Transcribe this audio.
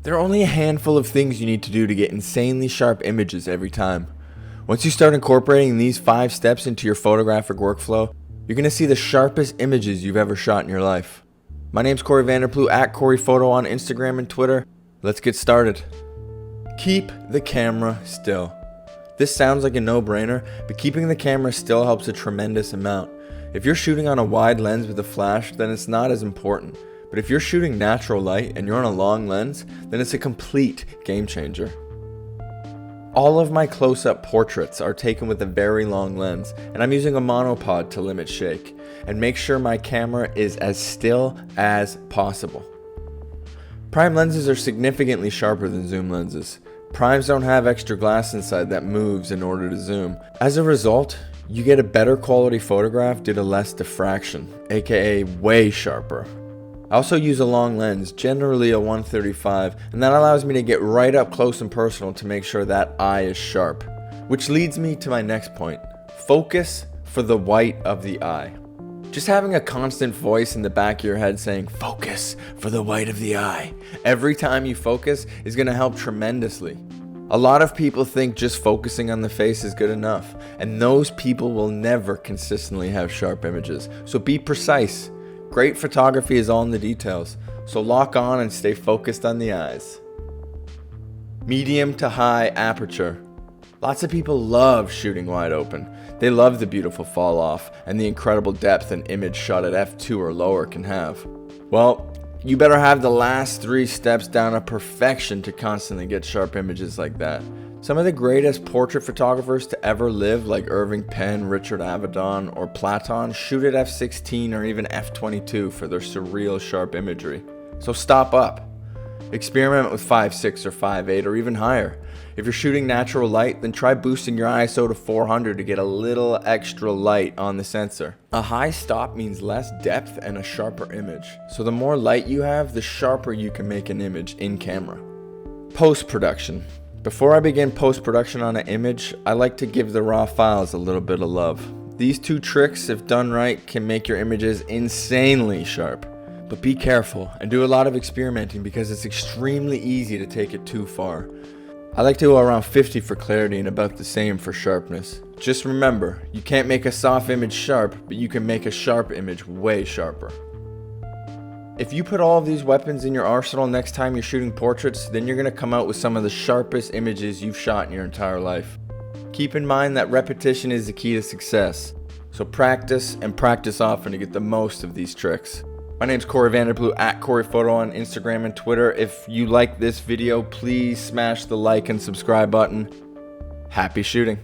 There are only a handful of things you need to do to get insanely sharp images every time. Once you start incorporating these 5 steps into your photographic workflow, you're going to see the sharpest images you've ever shot in your life. My name's Corey Vanderploeg at CoreyPhoto on Instagram and Twitter. Let's get started. Keep the camera still. This sounds like a no-brainer, but keeping the camera still helps a tremendous amount. If you're shooting on a wide lens with a flash, then it's not as important. But if you're shooting natural light and you're on a long lens, then it's a complete game changer. All of my close-up portraits are taken with a very long lens, and I'm using a monopod to limit shake and make sure my camera is as still as possible. Prime lenses are significantly sharper than zoom lenses. Primes don't have extra glass inside that moves in order to zoom. As a result, you get a better quality photograph due to less diffraction, aka way sharper. I also use a long lens, generally a 135, and that allows me to get right up close and personal to make sure that eye is sharp. Which leads me to my next point. Focus for the white of the eye. Just having a constant voice in the back of your head saying, focus for the white of the eye, every time you focus is going to help tremendously. A lot of people think just focusing on the face is good enough, and those people will never consistently have sharp images. So be precise. Great photography is all in the details, so lock on and stay focused on the eyes. Medium to high aperture. Lots of people love shooting wide open. They love the beautiful fall off and the incredible depth an image shot at f2 or lower can have. Well, you better have the last 3 steps down to perfection to constantly get sharp images like that. Some of the greatest portrait photographers to ever live, like Irving Penn, Richard Avedon, or Platon, shoot at f16 or even f22 for their surreal sharp imagery. So stop up. Experiment with 5.6 or 5.8 or even higher. If you're shooting natural light, then try boosting your ISO to 400 to get a little extra light on the sensor. A high stop means less depth and a sharper image. So the more light you have, the sharper you can make an image in camera. Post-production. Before I begin post-production on an image, I like to give the raw files a little bit of love. These 2 tricks, if done right, can make your images insanely sharp. But be careful and do a lot of experimenting because it's extremely easy to take it too far. I like to go around 50 for clarity and about the same for sharpness. Just remember, you can't make a soft image sharp, but you can make a sharp image way sharper. If you put all of these weapons in your arsenal next time you're shooting portraits, then you're going to come out with some of the sharpest images you've shot in your entire life. Keep in mind that repetition is the key to success. So practice and practice often to get the most of these tricks. My name's Corey Vanderploeg at CoreyPhoto on Instagram and Twitter. If you like this video, please smash the like and subscribe button. Happy shooting.